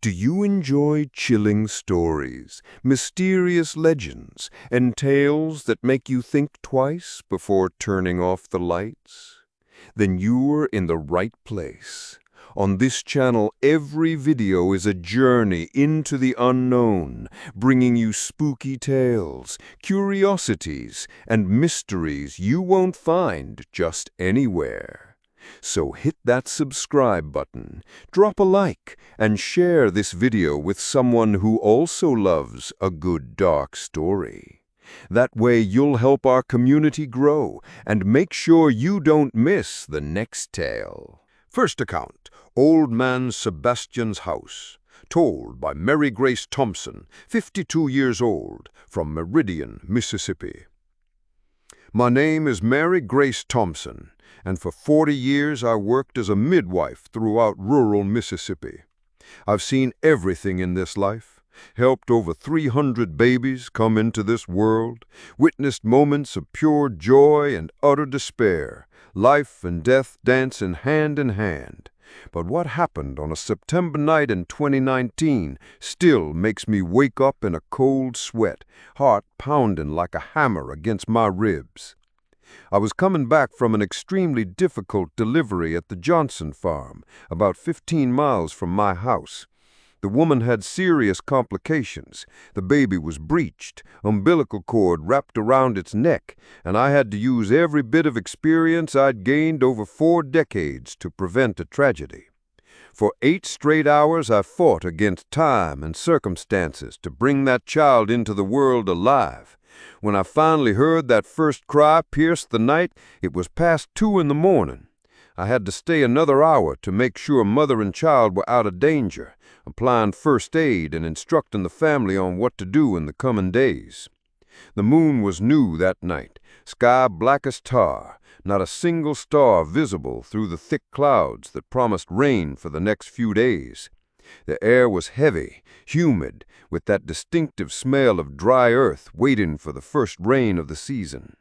Do you enjoy chilling stories, mysterious legends, and tales that make you think twice before turning off the lights? Then you're in the right place. On this channel, every video is a journey into the unknown, bringing you spooky tales, curiosities, and mysteries you won't find just anywhere. So hit that subscribe button, drop a like, and share this video with someone who also loves a good dark story. That way you'll help our community grow and make sure you don't miss the next tale. First account, Old Man Sebastian's House, told by Mary Grace Thompson, 52 years old, from Meridian, Mississippi. My name is Mary Grace Thompson, and for 40 years I worked as a midwife throughout rural Mississippi. I've seen everything in this life, helped over 300 babies come into this world, witnessed moments of pure joy and utter despair, life and death dancing hand in hand. But what happened on a September night in 2019 still makes me wake up in a cold sweat, heart pounding like a hammer against my ribs. I was coming back from an extremely difficult delivery at the Johnson farm, about 15 miles from my house. The woman had serious complications. The baby was breached, umbilical cord wrapped around its neck, and I had to use every bit of experience I'd gained over 4 decades to prevent a tragedy. For 8 straight hours I fought against time and circumstances to bring that child into the world alive. When I finally heard that first cry pierce the night, it was past 2 in the morning. I had to stay another hour to make sure mother and child were out of danger, applying first aid and instructing the family on what to do in the coming days. The moon was new that night, sky black as tar, not a single star visible through the thick clouds that promised rain for the next few days. The air was heavy, humid, with that distinctive smell of dry earth waiting for the first rain of the season.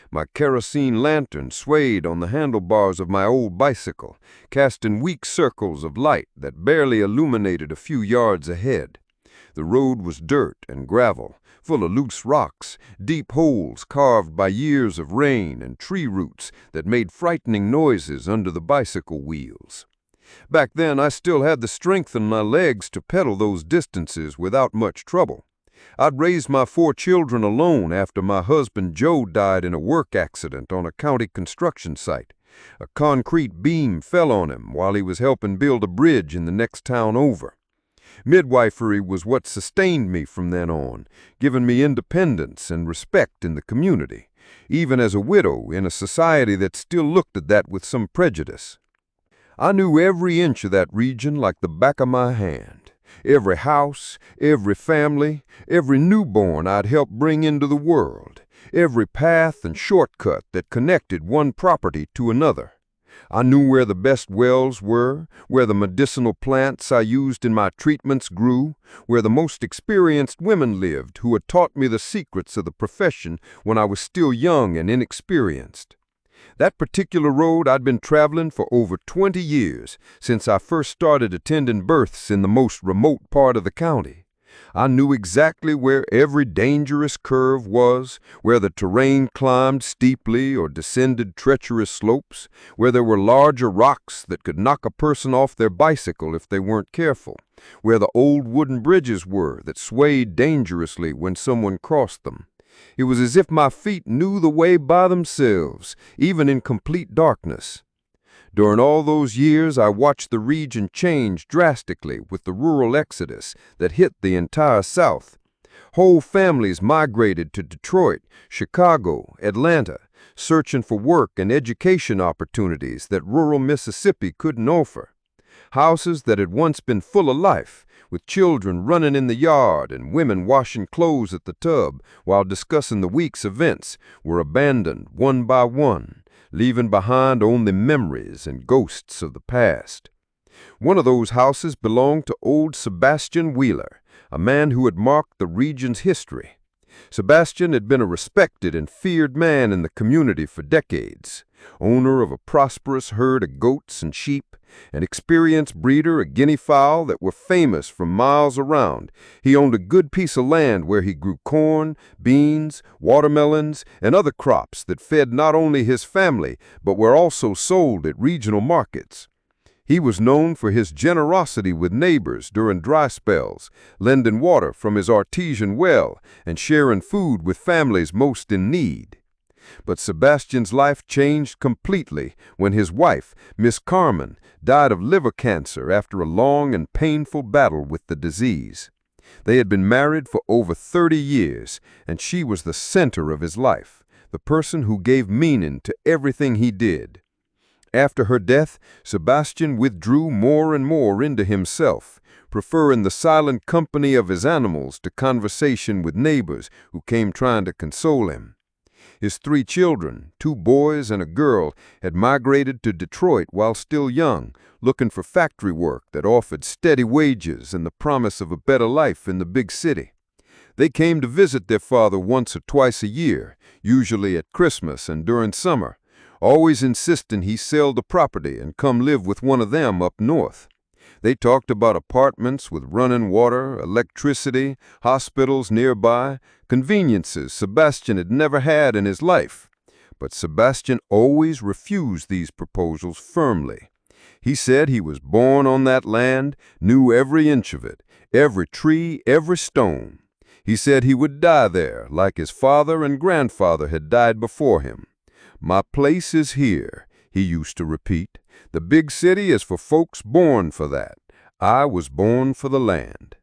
My kerosene lantern swayed on the handlebars of my old bicycle, casting weak circles of light that barely illuminated a few yards ahead. The road was dirt and gravel, full of loose rocks, deep holes carved by years of rain, and tree roots that made frightening noises under the bicycle wheels. Back then, I still had the strength in my legs to pedal those distances without much trouble. I'd raised my 4 children alone after my husband Joe died in a work accident on a county construction site. A concrete beam fell on him while he was helping build a bridge in the next town over. Midwifery was what sustained me from then on, giving me independence and respect in the community, even as a widow in a society that still looked at that with some prejudice. I knew every inch of that region like the back of my hand. Every house, every family, every newborn I'd helped bring into the world, every path and shortcut that connected one property to another. I knew where the best wells were, where the medicinal plants I used in my treatments grew, where the most experienced women lived who had taught me the secrets of the profession when I was still young and inexperienced. That particular road I'd been traveling for over 20 years, since I first started attending births in the most remote part of the county. I knew exactly where every dangerous curve was, where the terrain climbed steeply or descended treacherous slopes, where there were larger rocks that could knock a person off their bicycle if they weren't careful, where the old wooden bridges were that swayed dangerously when someone crossed them. It was as if my feet knew the way by themselves, even in complete darkness. During all those years, I watched the region change drastically with the rural exodus that hit the entire South. Whole families migrated to Detroit, Chicago, Atlanta, searching for work and education opportunities that rural Mississippi couldn't offer. Houses that had once been full of life, with children running in the yard and women washing clothes at the tub while discussing the week's events, were abandoned one by one, leaving behind only memories and ghosts of the past. One of those houses belonged to old Sebastian Wheeler, a man who had marked the region's history. Sebastian had been a respected and feared man in the community for decades, owner of a prosperous herd of goats and sheep, an experienced breeder of guinea fowl that were famous for miles around. He owned a good piece of land where he grew corn, beans, watermelons, and other crops that fed not only his family, but were also sold at regional markets. He was known for his generosity with neighbors during dry spells, lending water from his artesian well and sharing food with families most in need. But Sebastian's life changed completely when his wife, Miss Carmen, died of liver cancer after a long and painful battle with the disease. They had been married for over 30 years, and she was the center of his life, the person who gave meaning to everything he did. After her death, Sebastian withdrew more and more into himself, preferring the silent company of his animals to conversation with neighbors who came trying to console him. His 3 children, 2 boys and a girl, had migrated to Detroit while still young, looking for factory work that offered steady wages and the promise of a better life in the big city. They came to visit their father once or twice a year, usually at Christmas and during summer, always insisting he sell the property and come live with one of them up north. They talked about apartments with running water, electricity, hospitals nearby, conveniences Sebastian had never had in his life. But Sebastian always refused these proposals firmly. He said he was born on that land, knew every inch of it, every tree, every stone. He said he would die there, like his father and grandfather had died before him. "My place is here," he used to repeat. "The big city is for folks born for that. I was born for the land."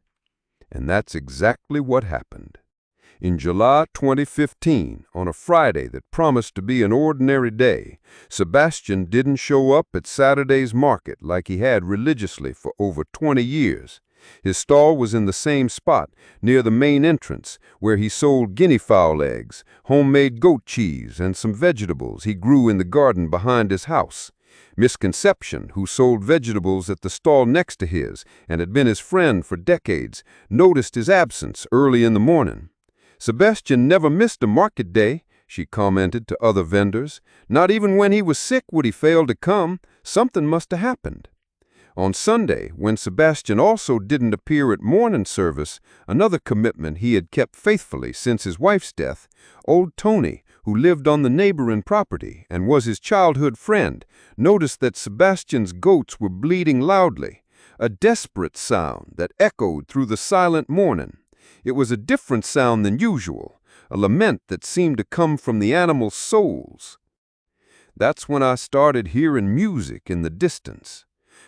And that's exactly what happened. In July 2015, on a Friday that promised to be an ordinary day, Sebastian didn't show up at Saturday's market like he had religiously for over 20 years. His stall was in the same spot, near the main entrance, where he sold guinea fowl eggs, homemade goat cheese, and some vegetables he grew in the garden behind his house. Miss Conception, who sold vegetables at the stall next to his and had been his friend for decades, noticed his absence early in the morning. "Sebastian never missed a market day," she commented to other vendors. "Not even when he was sick would he fail to come. Something must have happened." On Sunday, when Sebastian also didn't appear at morning service, another commitment he had kept faithfully since his wife's death, old Tony, who lived on the neighboring property and was his childhood friend, noticed that Sebastian's goats were bleating loudly, a desperate sound that echoed through the silent morning. It was a different sound than usual, a lament that seemed to come from the animals' souls. That's when I started hearing music in the distance.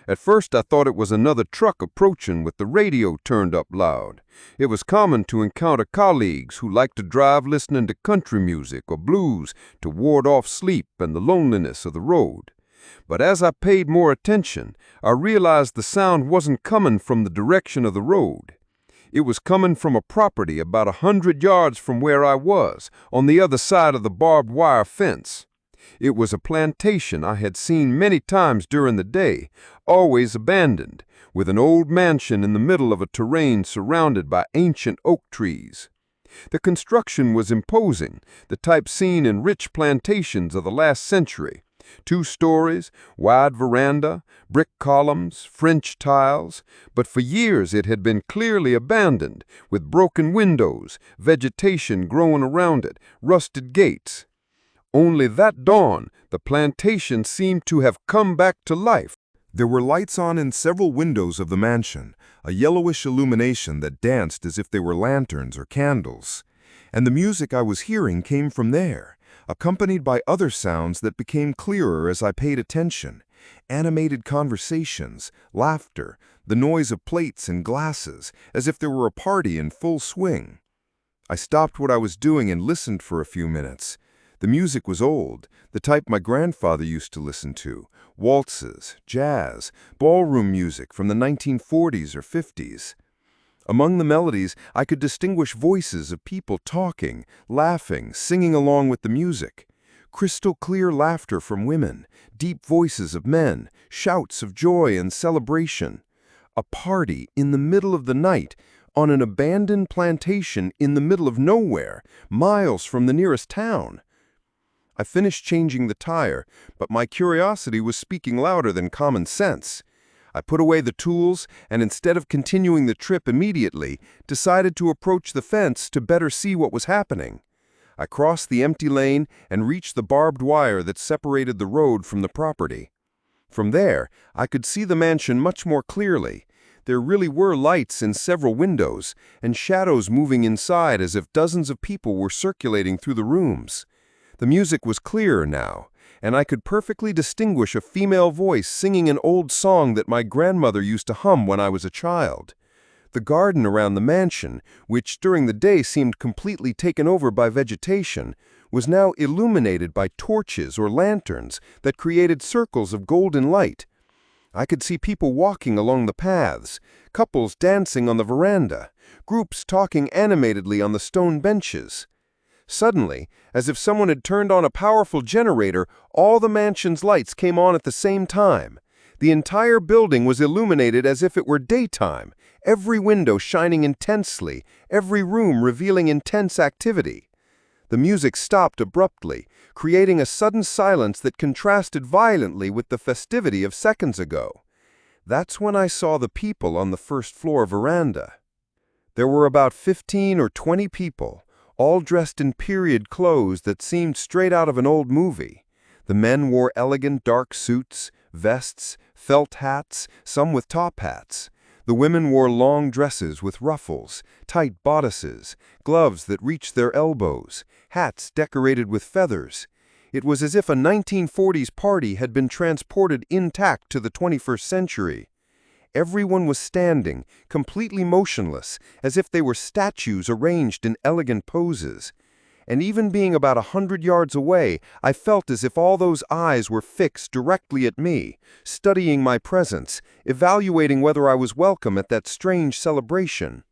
At first I thought it was another truck approaching with the radio turned up loud. It was common to encounter colleagues who liked to drive listening to country music or blues to ward off sleep and the loneliness of the road. But as I paid more attention, I realized the sound wasn't coming from the direction of the road. It was coming from a property about 100 yards from where I was, on the other side of the barbed wire fence. It was a plantation I had seen many times during the day, always abandoned, with an old mansion in the middle of a terrain surrounded by ancient oak trees. The construction was imposing, the type seen in rich plantations of the last century. 2 stories, wide veranda, brick columns, French tiles, but for years it had been clearly abandoned, with broken windows, vegetation growing around it, rusted gates. Only that dawn, the plantation seemed to have come back to life. There were lights on in several windows of the mansion, a yellowish illumination that danced as if they were lanterns or candles. And the music I was hearing came from there, accompanied by other sounds that became clearer as I paid attention. Animated conversations, laughter, the noise of plates and glasses, as if there were a party in full swing. I stopped what I was doing and listened for a few minutes. The music was old, the type my grandfather used to listen to, waltzes, jazz, ballroom music from the 1940s or 50s. Among the melodies, I could distinguish voices of people talking, laughing, singing along with the music. Crystal clear laughter from women, deep voices of men, shouts of joy and celebration. A party in the middle of the night, on an abandoned plantation in the middle of nowhere, miles from the nearest town. I finished changing the tire, but my curiosity was speaking louder than common sense. I put away the tools and instead of continuing the trip immediately, decided to approach the fence to better see what was happening. I crossed the empty lane and reached the barbed wire that separated the road from the property. From there, I could see the mansion much more clearly. There really were lights in several windows, and shadows moving inside as if dozens of people were circulating through the rooms. The music was clearer now, and I could perfectly distinguish a female voice singing an old song that my grandmother used to hum when I was a child. The garden around the mansion, which during the day seemed completely taken over by vegetation, was now illuminated by torches or lanterns that created circles of golden light. I could see people walking along the paths, couples dancing on the veranda, groups talking animatedly on the stone benches. Suddenly, as if someone had turned on a powerful generator, all the mansion's lights came on at the same time. The entire building was illuminated as if it were daytime, every window shining intensely, every room revealing intense activity. The music stopped abruptly, creating a sudden silence that contrasted violently with the festivity of seconds ago. That's when I saw the people on the first-floor veranda. There were about 15 or 20 people, all dressed in period clothes that seemed straight out of an old movie. The men wore elegant dark suits, vests, felt hats, some with top hats. The women wore long dresses with ruffles, tight bodices, gloves that reached their elbows, hats decorated with feathers. It was as if a 1940s party had been transported intact to the 21st century. Everyone was standing, completely motionless, as if they were statues arranged in elegant poses. And even being about 100 yards away, I felt as if all those eyes were fixed directly at me, studying my presence, evaluating whether I was welcome at that strange celebration.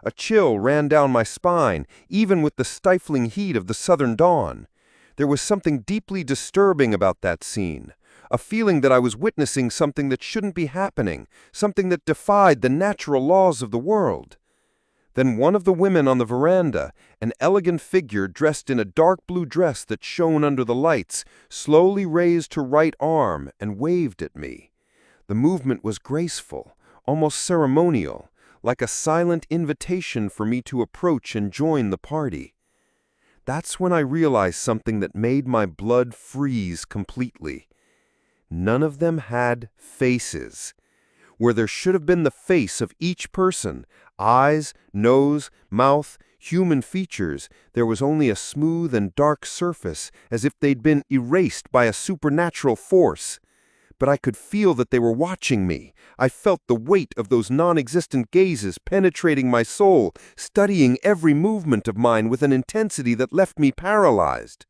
A chill ran down my spine, even with the stifling heat of the southern dawn. There was something deeply disturbing about that scene, a feeling that I was witnessing something that shouldn't be happening, something that defied the natural laws of the world. Then one of the women on the veranda, an elegant figure dressed in a dark blue dress that shone under the lights, slowly raised her right arm and waved at me. The movement was graceful, almost ceremonial, like a silent invitation for me to approach and join the party. That's when I realized something that made my blood freeze completely. None of them had faces. Where there should have been the face of each person, eyes, nose, mouth, human features, there was only a smooth and dark surface, as if they'd been erased by a supernatural force. But I could feel that they were watching me. I felt the weight of those non-existent gazes penetrating my soul, studying every movement of mine with an intensity that left me paralyzed.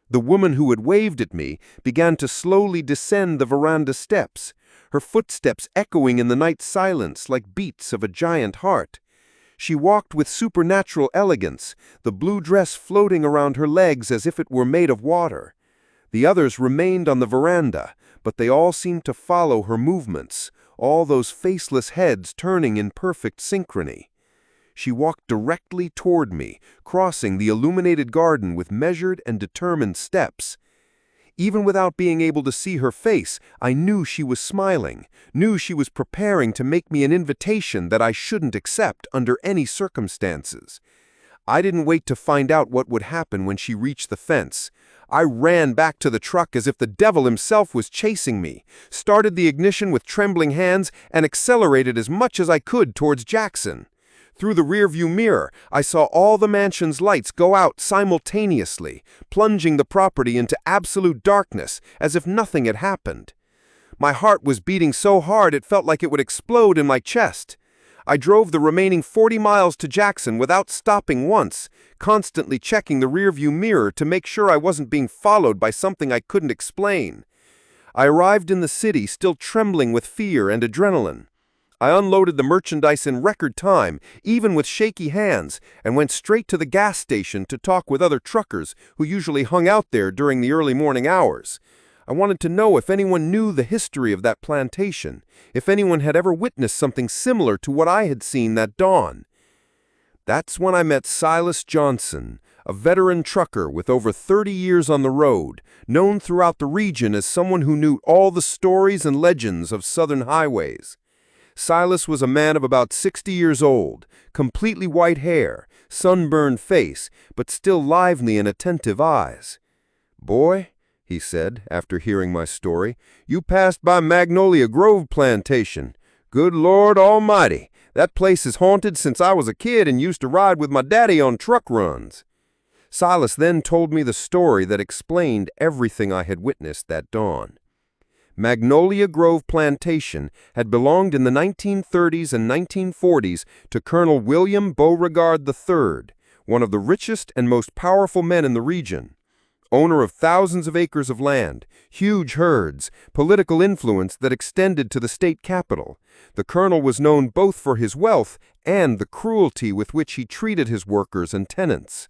The woman who had waved at me began to slowly descend the veranda steps, her footsteps echoing in the night silence like beats of a giant heart. She walked with supernatural elegance, the blue dress floating around her legs as if it were made of water. The others remained on the veranda, but they all seemed to follow her movements, all those faceless heads turning in perfect synchrony. She walked directly toward me, crossing the illuminated garden with measured and determined steps. Even without being able to see her face, I knew she was smiling, knew she was preparing to make me an invitation that I shouldn't accept under any circumstances. I didn't wait to find out what would happen when she reached the fence. I ran back to the truck as if the devil himself was chasing me, started the ignition with trembling hands, and accelerated as much as I could towards Jackson. Through the rearview mirror, I saw all the mansion's lights go out simultaneously, plunging the property into absolute darkness, as if nothing had happened. My heart was beating so hard it felt like it would explode in my chest. I drove the remaining 40 miles to Jackson without stopping once, constantly checking the rearview mirror to make sure I wasn't being followed by something I couldn't explain. I arrived in the city still trembling with fear and adrenaline. I unloaded the merchandise in record time, even with shaky hands, and went straight to the gas station to talk with other truckers who usually hung out there during the early morning hours. I wanted to know if anyone knew the history of that plantation, if anyone had ever witnessed something similar to what I had seen that dawn. That's when I met Silas Johnson, a veteran trucker with over 30 years on the road, known throughout the region as someone who knew all the stories and legends of southern highways. Silas was a man of about 60 years old, completely white hair, sunburned face, but still lively and attentive eyes. "Boy," he said, after hearing my story, "you passed by Magnolia Grove Plantation. Good Lord Almighty, that place is haunted since I was a kid and used to ride with my daddy on truck runs." Silas then told me the story that explained everything I had witnessed that dawn. Magnolia Grove Plantation had belonged in the 1930s and 1940s to Colonel William Beauregard III, one of the richest and most powerful men in the region. Owner of thousands of acres of land, huge herds, political influence that extended to the state capital, the colonel was known both for his wealth and the cruelty with which he treated his workers and tenants.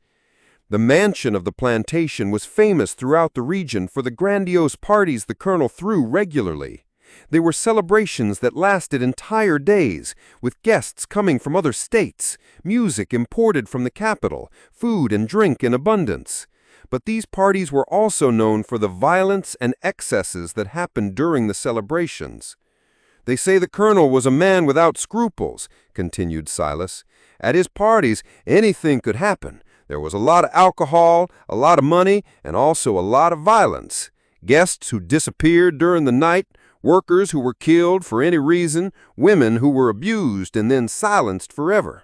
The mansion of the plantation was famous throughout the region for the grandiose parties the colonel threw regularly. They were celebrations that lasted entire days, with guests coming from other states, music imported from the capital, food and drink in abundance. But these parties were also known for the violence and excesses that happened during the celebrations. "They say the colonel was a man without scruples," continued Silas. "At his parties, anything could happen. There was a lot of alcohol, a lot of money, and also a lot of violence. Guests who disappeared during the night, workers who were killed for any reason, women who were abused and then silenced forever."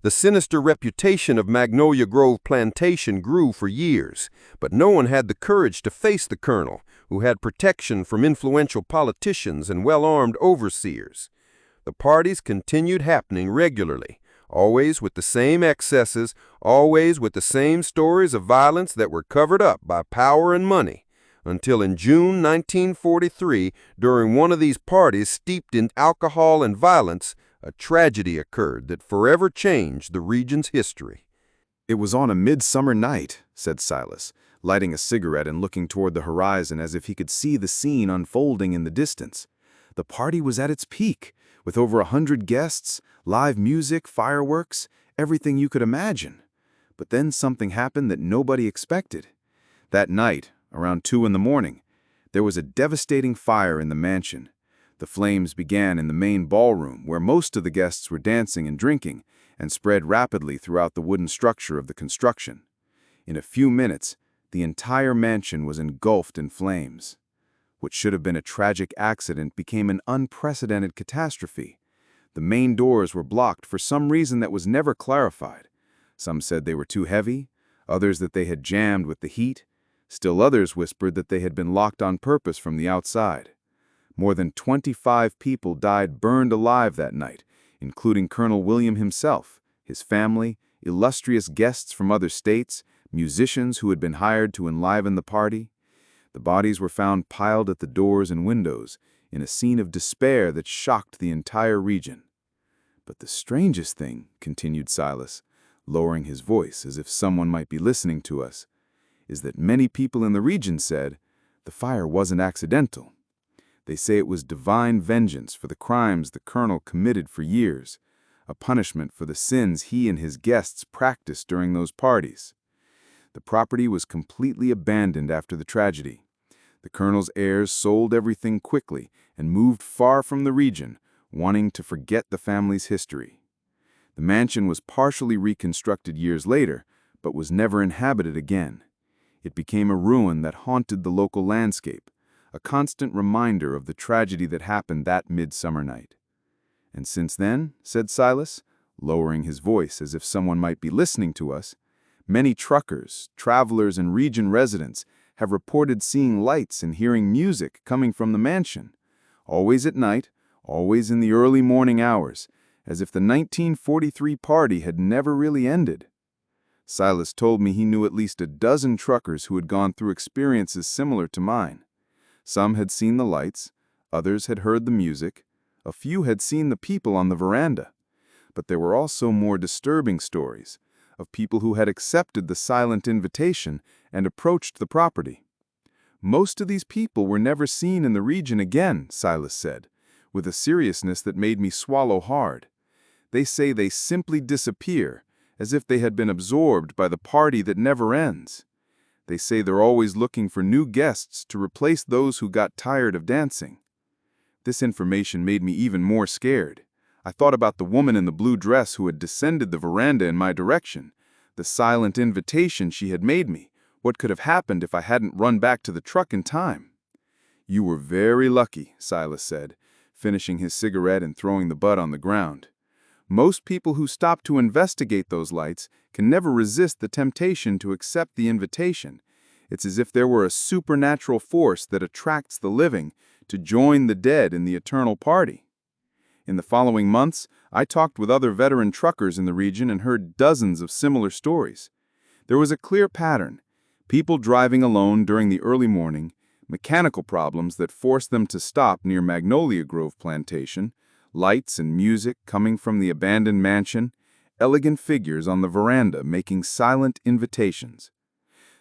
The sinister reputation of Magnolia Grove Plantation grew for years, but no one had the courage to face the colonel, who had protection from influential politicians and well-armed overseers. The parties continued happening regularly, always with the same excesses, always with the same stories of violence that were covered up by power and money, until in June 1943, during one of these parties steeped in alcohol and violence, a tragedy occurred that forever changed the region's history. "It was on a midsummer night," said Silas, lighting a cigarette and looking toward the horizon as if he could see the scene unfolding in the distance. The party was at its peak, with over 100 guests, live music, fireworks, everything you could imagine. But then something happened that nobody expected. That night, around 2 in the morning, there was a devastating fire in the mansion. The flames began in the main ballroom, where most of the guests were dancing and drinking, and spread rapidly throughout the wooden structure of the construction. In a few minutes, the entire mansion was engulfed in flames. What should have been a tragic accident became an unprecedented catastrophe. The main doors were blocked for some reason that was never clarified. Some said they were too heavy, others that they had jammed with the heat. Still others whispered that they had been locked on purpose from the outside. More than 25 people died burned alive that night, including Colonel William himself, his family, illustrious guests from other states, musicians who had been hired to enliven the party. The bodies were found piled at the doors and windows, in a scene of despair that shocked the entire region. "But the strangest thing," continued Silas, lowering his voice as if someone might be listening to us, "is that many people in the region said the fire wasn't accidental. They say it was divine vengeance for the crimes the colonel committed for years, a punishment for the sins he and his guests practiced during those parties. The property was completely abandoned after the tragedy. The colonel's heirs sold everything quickly and moved far from the region, wanting to forget the family's history. The mansion was partially reconstructed years later, but was never inhabited again. It became a ruin that haunted the local landscape, a constant reminder of the tragedy that happened that midsummer night. And since then," said Silas, lowering his voice as if someone might be listening to us, "many truckers, travelers, and region residents have reported seeing lights and hearing music coming from the mansion, always at night, always in the early morning hours, as if the 1943 party had never really ended." Silas told me he knew at least a dozen truckers who had gone through experiences similar to mine. Some had seen the lights, others had heard the music, a few had seen the people on the veranda. But there were also more disturbing stories of people who had accepted the silent invitation and approached the property. Most of these people were never seen in the region again, Silas said, with a seriousness that made me swallow hard. They say they simply disappear, as if they had been absorbed by the party that never ends. They say they're always looking for new guests to replace those who got tired of dancing. This information made me even more scared. I thought about the woman in the blue dress who had descended the veranda in my direction, the silent invitation she had made me. What could have happened if I hadn't run back to the truck in time? You were very lucky, Silas said, finishing his cigarette and throwing the butt on the ground. Most people who stop to investigate those lights can never resist the temptation to accept the invitation. It's as if there were a supernatural force that attracts the living to join the dead in the eternal party. In the following months, I talked with other veteran truckers in the region and heard dozens of similar stories. There was a clear pattern: people driving alone during the early morning, mechanical problems that forced them to stop near Magnolia Grove Plantation, lights and music coming from the abandoned mansion, elegant figures on the veranda making silent invitations.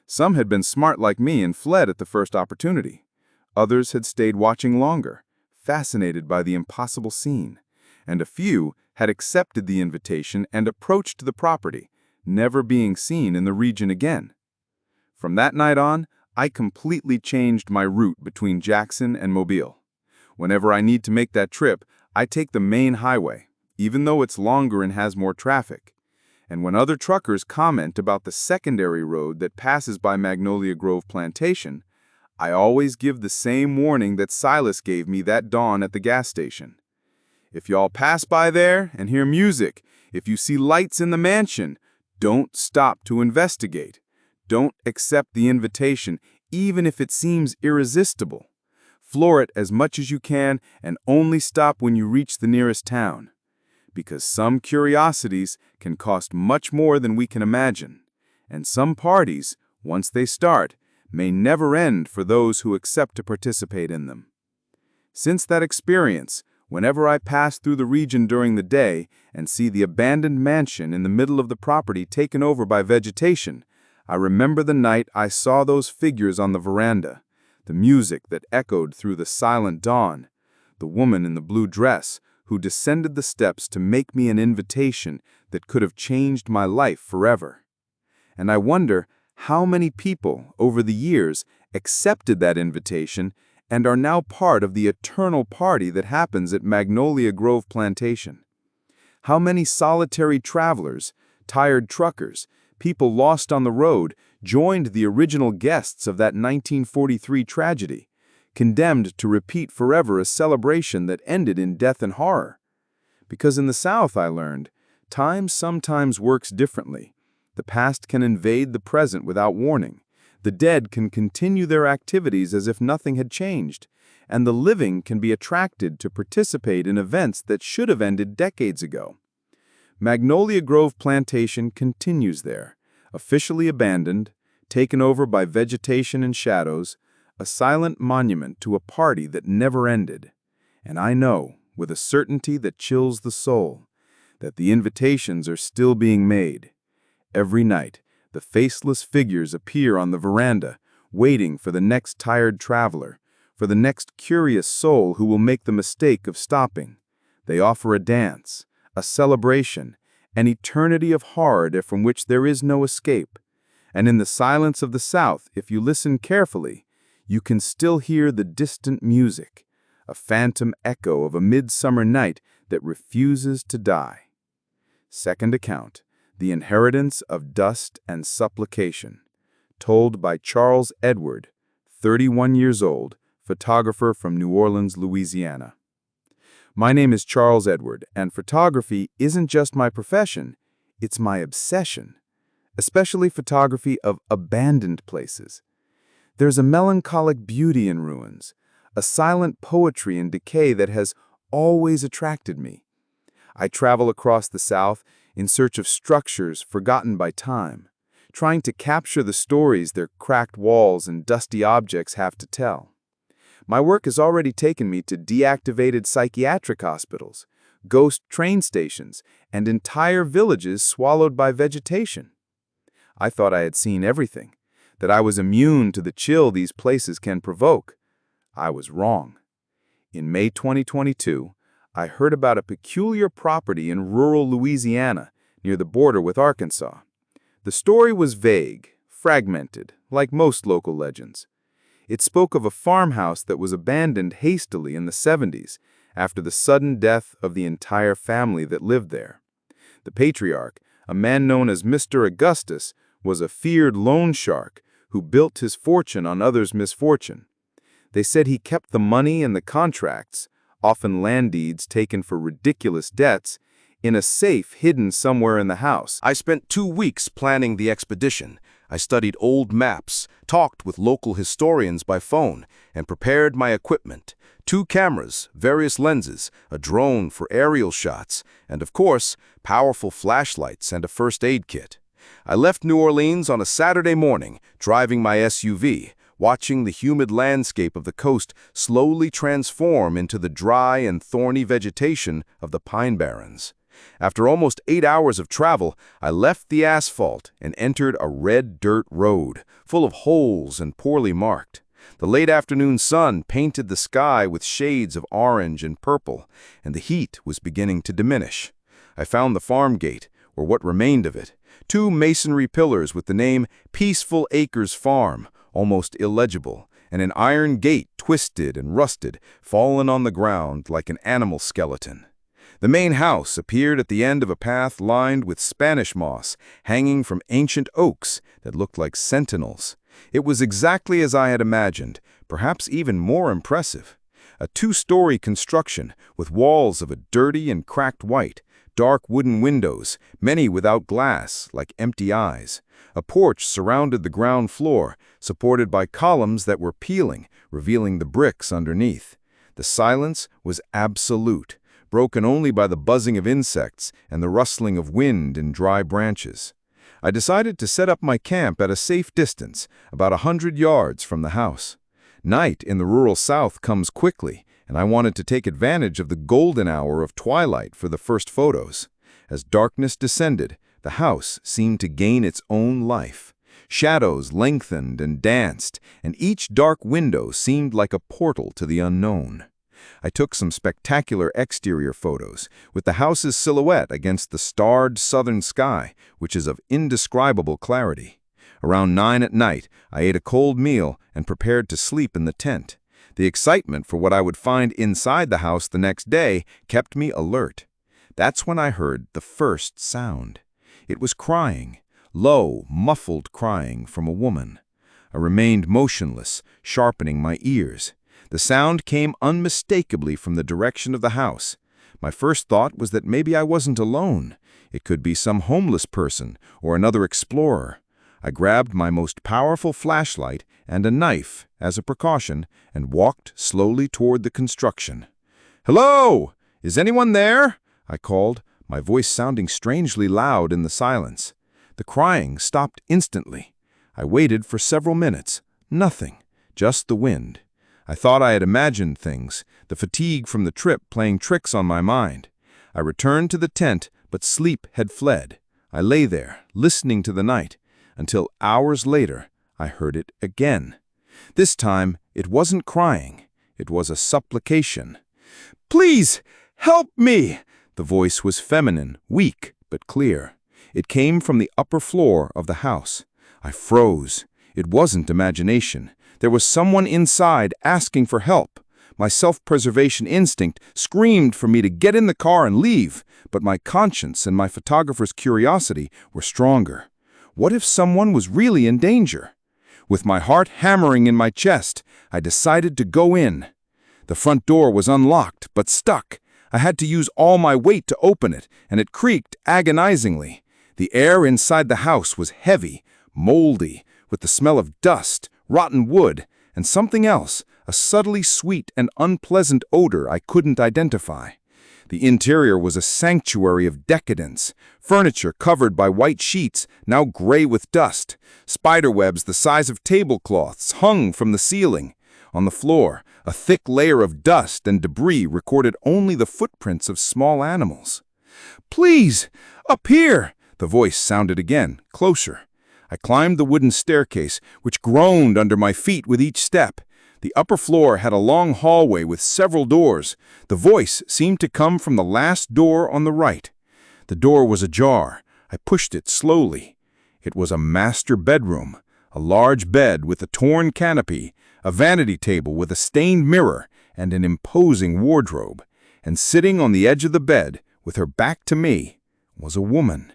Some had been smart like me and fled at the first opportunity. Others had stayed watching longer, fascinated by the impossible scene, and a few had accepted the invitation and approached the property, never being seen in the region again. From that night on, I completely changed my route between Jackson and Mobile. Whenever I need to make that trip, I take the main highway, even though it's longer and has more traffic. And when other truckers comment about the secondary road that passes by Magnolia Grove Plantation, I always give the same warning that Silas gave me that dawn at the gas station. If y'all pass by there and hear music, if you see lights in the mansion, don't stop to investigate. Don't accept the invitation, even if it seems irresistible. Floor it as much as you can and only stop when you reach the nearest town. Because some curiosities can cost much more than we can imagine, and some parties, once they start, may never end for those who accept to participate in them. Since that experience, whenever I pass through the region during the day and see the abandoned mansion in the middle of the property taken over by vegetation, I remember the night I saw those figures on the veranda, the music that echoed through the silent dawn, the woman in the blue dress who descended the steps to make me an invitation that could have changed my life forever. And I wonder how many people, over the years, accepted that invitation and are now part of the eternal party that happens at Magnolia Grove Plantation. How many solitary travelers, tired truckers, people lost on the road, joined the original guests of that 1943 tragedy, condemned to repeat forever a celebration that ended in death and horror. Because in the South, I learned, time sometimes works differently. The past can invade the present without warning. The dead can continue their activities as if nothing had changed, and the living can be attracted to participate in events that should have ended decades ago. Magnolia Grove Plantation continues there, officially abandoned, taken over by vegetation and shadows, a silent monument to a party that never ended. And I know, with a certainty that chills the soul, that the invitations are still being made. Every night, the faceless figures appear on the veranda, waiting for the next tired traveler, for the next curious soul who will make the mistake of stopping. They offer a dance, a celebration, an eternity of horror from which there is no escape. And in the silence of the South, if you listen carefully, you can still hear the distant music, a phantom echo of a midsummer night that refuses to die. Second account, The Inheritance of Dust and Supplication, told by Charles Edward, 31 years old, photographer from New Orleans, Louisiana. My name is Charles Edward, and photography isn't just my profession, it's my obsession, especially photography of abandoned places. There's a melancholic beauty in ruins, a silent poetry in decay that has always attracted me. I travel across the South in search of structures forgotten by time, trying to capture the stories their cracked walls and dusty objects have to tell. My work has already taken me to deactivated psychiatric hospitals, ghost train stations, and entire villages swallowed by vegetation. I thought I had seen everything, that I was immune to the chill these places can provoke. I was wrong. In May 2022, I heard about a peculiar property in rural Louisiana near the border with Arkansas. The story was vague, fragmented, like most local legends. It spoke of a farmhouse that was abandoned hastily in the 70s after the sudden death of the entire family that lived there. The patriarch, a man known as Mr. Augustus, was a feared loan shark who built his fortune on others' misfortune. They said he kept the money and the contracts, often land deeds taken for ridiculous debts, in a safe hidden somewhere in the house. I spent 2 weeks planning the expedition. I studied old maps, talked with local historians by phone, and prepared my equipment. 2 cameras, various lenses, a drone for aerial shots, and of course, powerful flashlights and a first aid kit. I left New Orleans on a Saturday morning, driving my SUV, watching the humid landscape of the coast slowly transform into the dry and thorny vegetation of the Pine Barrens. After almost 8 hours of travel, I left the asphalt and entered a red dirt road, full of holes and poorly marked. The late afternoon sun painted the sky with shades of orange and purple, and the heat was beginning to diminish. I found the farm gate, or what remained of it, 2 masonry pillars with the name Peaceful Acres Farm, almost illegible, and an iron gate twisted and rusted, fallen on the ground like an animal skeleton. The main house appeared at the end of a path lined with Spanish moss, hanging from ancient oaks that looked like sentinels. It was exactly as I had imagined, perhaps even more impressive. A 2-story construction with walls of a dirty and cracked white, dark wooden windows, many without glass, like empty eyes. A porch surrounded the ground floor, supported by columns that were peeling, revealing the bricks underneath. The silence was absolute, broken only by the buzzing of insects and the rustling of wind in dry branches. I decided to set up my camp at a safe distance, about 100 yards from the house. Night in the rural South comes quickly, and I wanted to take advantage of the golden hour of twilight for the first photos. As darkness descended, the house seemed to gain its own life. Shadows lengthened and danced, and each dark window seemed like a portal to the unknown. I took some spectacular exterior photos, with the house's silhouette against the starred southern sky, which is of indescribable clarity. Around 9 at night, I ate a cold meal and prepared to sleep in the tent. The excitement for what I would find inside the house the next day kept me alert. That's when I heard the first sound. It was crying, low, muffled crying from a woman. I remained motionless, sharpening my ears. The sound came unmistakably from the direction of the house. My first thought was that maybe I wasn't alone. It could be some homeless person or another explorer. I grabbed my most powerful flashlight and a knife as a precaution and walked slowly toward the construction. "Hello! Is anyone there?" I called, my voice sounding strangely loud in the silence. The crying stopped instantly. I waited for several minutes. Nothing, just the wind. I thought I had imagined things, the fatigue from the trip playing tricks on my mind. I returned to the tent, but sleep had fled. I lay there, listening to the night, until hours later I heard it again. This time, it wasn't crying. It was a supplication. "Please, help me!" The voice was feminine, weak, but clear. It came from the upper floor of the house. I froze. It wasn't imagination. There was someone inside asking for help. My self-preservation instinct screamed for me to get in the car and leave, but my conscience and my photographer's curiosity were stronger. What if someone was really in danger? With my heart hammering in my chest, I decided to go in. The front door was unlocked, but stuck. I had to use all my weight to open it, and it creaked agonizingly. The air inside the house was heavy, moldy, with the smell of dust, rotten wood, and something else, a subtly sweet and unpleasant odor I couldn't identify. The interior was a sanctuary of decadence, furniture covered by white sheets, now gray with dust. Spiderwebs the size of tablecloths hung from the ceiling. On the floor, a thick layer of dust and debris recorded only the footprints of small animals. "Please, up here!" The voice sounded again, closer. I climbed the wooden staircase, which groaned under my feet with each step. The upper floor had a long hallway with several doors. The voice seemed to come from the last door on the right. The door was ajar. I pushed it slowly. It was a master bedroom, a large bed with a torn canopy, a vanity table with a stained mirror, and an imposing wardrobe. And sitting on the edge of the bed, with her back to me, was a woman.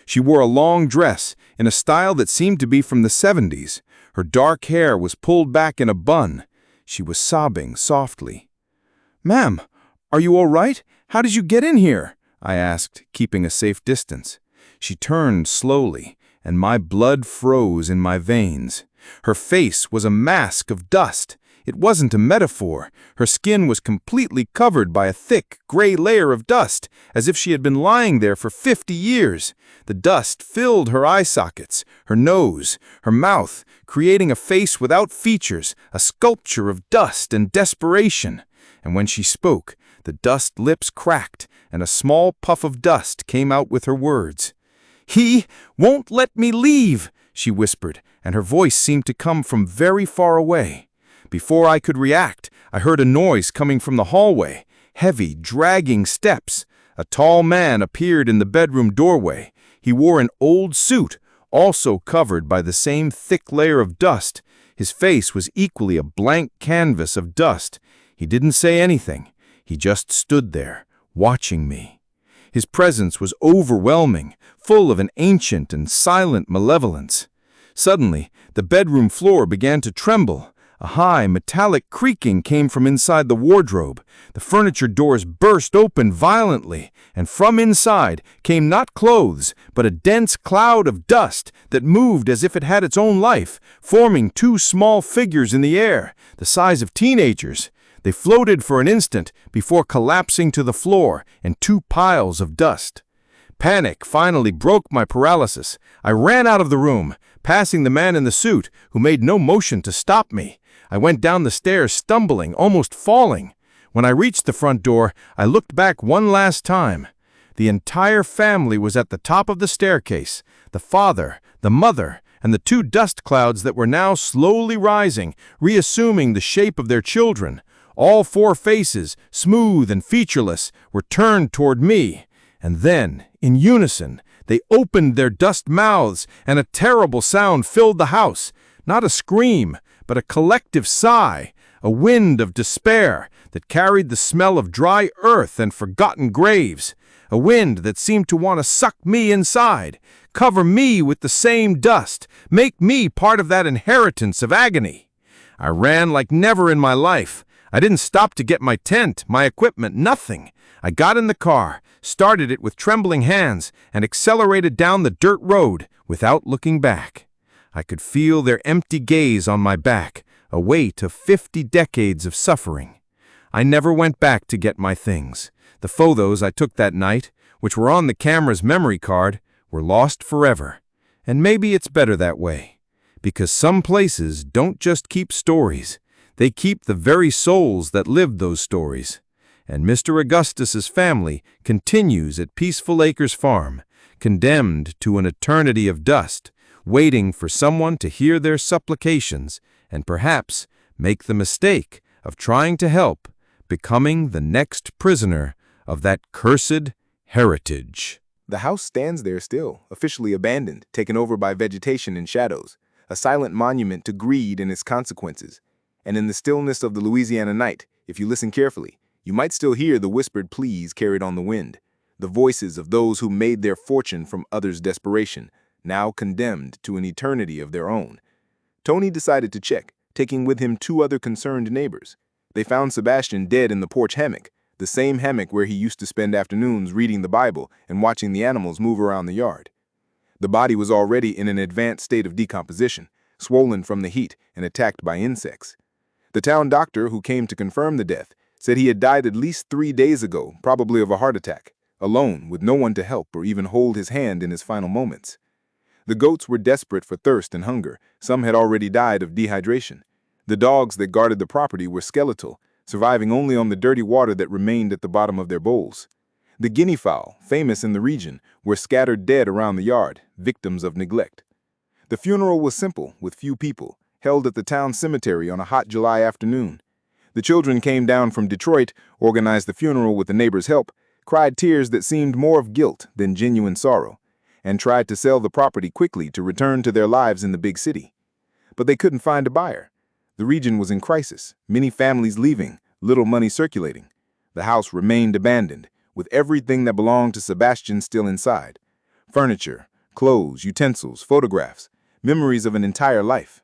She wore a long dress in a style that seemed to be from the 70s. Her dark hair was pulled back in a bun. She was sobbing softly. "Ma'am, are you all right? How did you get in here?" I asked, keeping a safe distance. She turned slowly, and my blood froze in my veins. Her face was a mask of dust. It wasn't a metaphor. Her skin was completely covered by a thick, gray layer of dust, as if she had been lying there for 50 years. The dust filled her eye sockets, her nose, her mouth, creating a face without features, a sculpture of dust and desperation. And when she spoke, the dust lips cracked, and a small puff of dust came out with her words. "He won't let me leave," she whispered, and her voice seemed to come from very far away. Before I could react, I heard a noise coming from the hallway, heavy, dragging steps. A tall man appeared in the bedroom doorway. He wore an old suit, also covered by the same thick layer of dust. His face was equally a blank canvas of dust. He didn't say anything. He just stood there, watching me. His presence was overwhelming, full of an ancient and silent malevolence. Suddenly, the bedroom floor began to tremble. A high, metallic creaking came from inside the wardrobe. The furniture doors burst open violently, and from inside came not clothes, but a dense cloud of dust that moved as if it had its own life, forming two small figures in the air, the size of teenagers. They floated for an instant before collapsing to the floor in two piles of dust. Panic finally broke my paralysis. I ran out of the room, passing the man in the suit, who made no motion to stop me. I went down the stairs stumbling, almost falling. When I reached the front door, I looked back one last time. The entire family was at the top of the staircase. The father, the mother, and the two dust clouds that were now slowly rising, reassuming the shape of their children. All four faces, smooth and featureless, were turned toward me. And then, in unison, they opened their dust mouths, and a terrible sound filled the house. Not a scream, but a collective sigh, a wind of despair that carried the smell of dry earth and forgotten graves, a wind that seemed to want to suck me inside, cover me with the same dust, make me part of that inheritance of agony. I ran like never in my life. I didn't stop to get my tent, my equipment, nothing. I got in the car, started it with trembling hands, and accelerated down the dirt road without looking back. I could feel their empty gaze on my back, a weight of 50 decades of suffering. I never went back to get my things. The photos I took that night, which were on the camera's memory card, were lost forever. And maybe it's better that way, because some places don't just keep stories. They keep the very souls that lived those stories. And Mr. Augustus's family continues at Peaceful Acres Farm, condemned to an eternity of dust, waiting for someone to hear their supplications and perhaps make the mistake of trying to help, becoming the next prisoner of that cursed heritage. The house stands there still, officially abandoned, taken over by vegetation and shadows, a silent monument to greed and its consequences. And in the stillness of the Louisiana night, if you listen carefully, you might still hear the whispered pleas carried on the wind, the voices of those who made their fortune from others' desperation, now condemned to an eternity of their own. Tony decided to check, taking with him two other concerned neighbors. They found Sebastian dead in the porch hammock, the same hammock where he used to spend afternoons reading the Bible and watching the animals move around the yard. The body was already in an advanced state of decomposition, swollen from the heat and attacked by insects. The town doctor who came to confirm the death said he had died at least 3 days ago, probably of a heart attack, alone with no one to help or even hold his hand in his final moments. The goats were desperate for thirst and hunger. Some had already died of dehydration. The dogs that guarded the property were skeletal, surviving only on the dirty water that remained at the bottom of their bowls. The guinea fowl, famous in the region, were scattered dead around the yard, victims of neglect. The funeral was simple, with few people, held at the town cemetery on a hot July afternoon. The children came down from Detroit, organized the funeral with the neighbors' help, cried tears that seemed more of guilt than genuine sorrow, and tried to sell the property quickly to return to their lives in the big city. But they couldn't find a buyer. The region was in crisis, many families leaving, little money circulating. The house remained abandoned, with everything that belonged to Sebastian still inside. Furniture, clothes, utensils, photographs, memories of an entire life.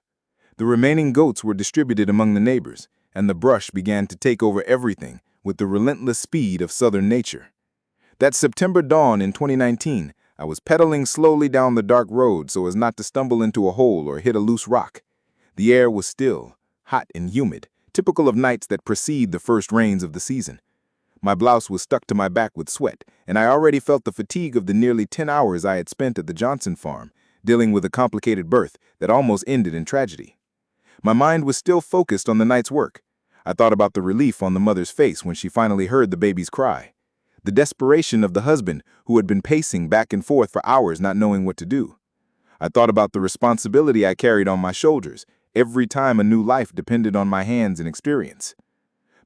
The remaining goats were distributed among the neighbors, and the brush began to take over everything with the relentless speed of southern nature. That September dawn in 2019, I was pedaling slowly down the dark road so as not to stumble into a hole or hit a loose rock. The air was still, hot and humid, typical of nights that precede the first rains of the season. My blouse was stuck to my back with sweat, and I already felt the fatigue of the nearly 10 hours I had spent at the Johnson farm, dealing with a complicated birth that almost ended in tragedy. My mind was still focused on the night's work. I thought about the relief on the mother's face when she finally heard the baby's cry, the desperation of the husband who had been pacing back and forth for hours not knowing what to do. I thought about the responsibility I carried on my shoulders every time a new life depended on my hands and experience.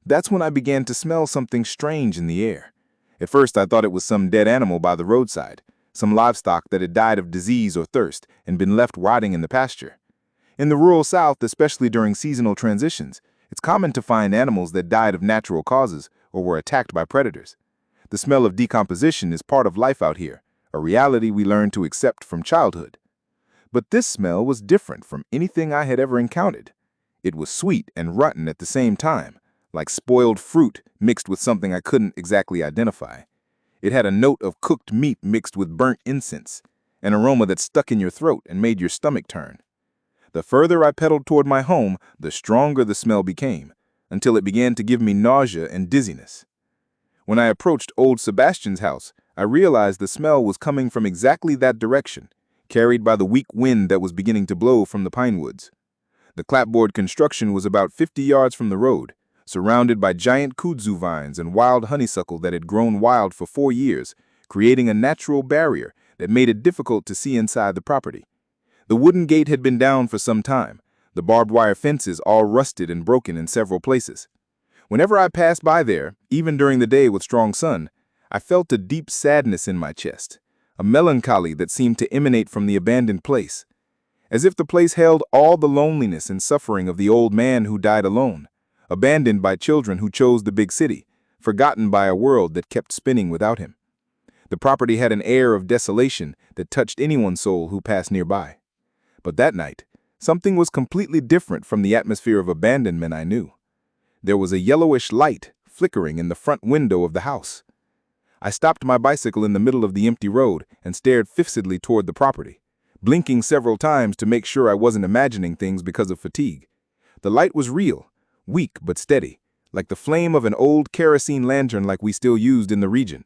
That's when I began to smell something strange in the air. At first I thought it was some dead animal by the roadside, some livestock that had died of disease or thirst and been left rotting in the pasture. In the rural South, especially during seasonal transitions, it's common to find animals that died of natural causes or were attacked by predators. The smell of decomposition is part of life out here, a reality we learn to accept from childhood. But this smell was different from anything I had ever encountered. It was sweet and rotten at the same time, like spoiled fruit mixed with something I couldn't exactly identify. It had a note of cooked meat mixed with burnt incense, an aroma that stuck in your throat and made your stomach turn. The further I pedaled toward my home, the stronger the smell became, until it began to give me nausea and dizziness. When I approached old Sebastian's house, I realized the smell was coming from exactly that direction, carried by the weak wind that was beginning to blow from the pine woods. The clapboard construction was about 50 yards from the road, surrounded by giant kudzu vines and wild honeysuckle that had grown wild for 4 years, creating a natural barrier that made it difficult to see inside the property. The wooden gate had been down for some time, the barbed wire fences all rusted and broken in several places. Whenever I passed by there, even during the day with strong sun, I felt a deep sadness in my chest, a melancholy that seemed to emanate from the abandoned place, as if the place held all the loneliness and suffering of the old man who died alone, abandoned by children who chose the big city, forgotten by a world that kept spinning without him. The property had an air of desolation that touched anyone's soul who passed nearby. But that night, something was completely different from the atmosphere of abandonment I knew. There was a yellowish light flickering in the front window of the house. I stopped my bicycle in the middle of the empty road and stared fixedly toward the property, blinking several times to make sure I wasn't imagining things because of fatigue. The light was real, weak but steady, like the flame of an old kerosene lantern like we still used in the region.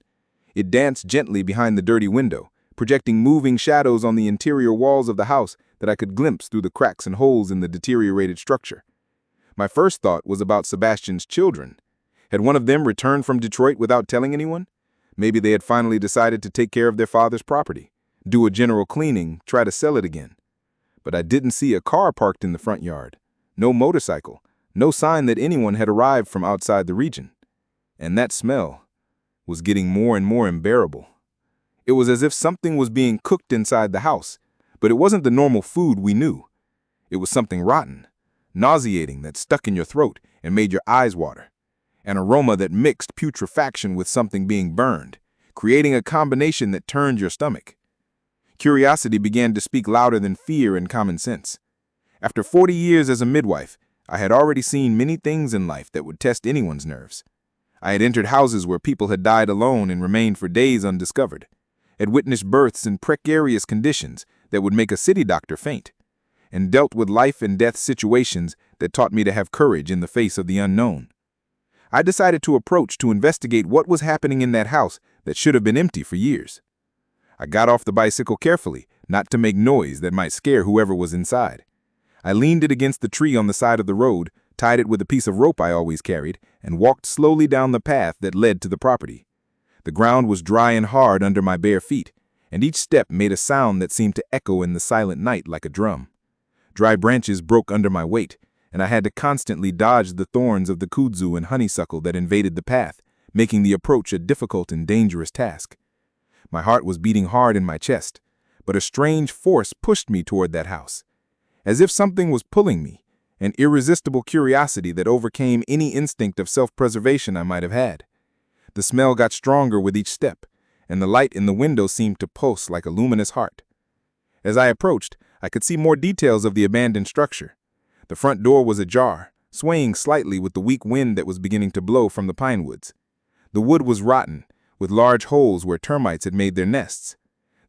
It danced gently behind the dirty window, projecting moving shadows on the interior walls of the house that I could glimpse through the cracks and holes in the deteriorated structure. My first thought was about Sebastian's children. Had one of them returned from Detroit without telling anyone? Maybe they had finally decided to take care of their father's property, do a general cleaning, try to sell it again. But I didn't see a car parked in the front yard, no motorcycle, no sign that anyone had arrived from outside the region. And that smell was getting more and more unbearable. It was as if something was being cooked inside the house, but it wasn't the normal food we knew. It was something rotten, nauseating that stuck in your throat and made your eyes water. An aroma that mixed putrefaction with something being burned, creating a combination that turned your stomach. Curiosity began to speak louder than fear and common sense. After 40 years as a midwife, I had already seen many things in life that would test anyone's nerves. I had entered houses where people had died alone and remained for days undiscovered, had witnessed births in precarious conditions that would make a city doctor faint, and dealt with life and death situations that taught me to have courage in the face of the unknown. I decided to approach to investigate what was happening in that house that should have been empty for years. I got off the bicycle carefully, not to make noise that might scare whoever was inside. I leaned it against the tree on the side of the road, tied it with a piece of rope I always carried, and walked slowly down the path that led to the property. The ground was dry and hard under my bare feet, and each step made a sound that seemed to echo in the silent night like a drum. Dry branches broke under my weight, and I had to constantly dodge the thorns of the kudzu and honeysuckle that invaded the path, making the approach a difficult and dangerous task. My heart was beating hard in my chest, but a strange force pushed me toward that house. As if something was pulling me, an irresistible curiosity that overcame any instinct of self-preservation I might have had. The smell got stronger with each step, and the light in the window seemed to pulse like a luminous heart. As I approached, I could see more details of the abandoned structure. The front door was ajar, swaying slightly with the weak wind that was beginning to blow from the pine woods. The wood was rotten, with large holes where termites had made their nests.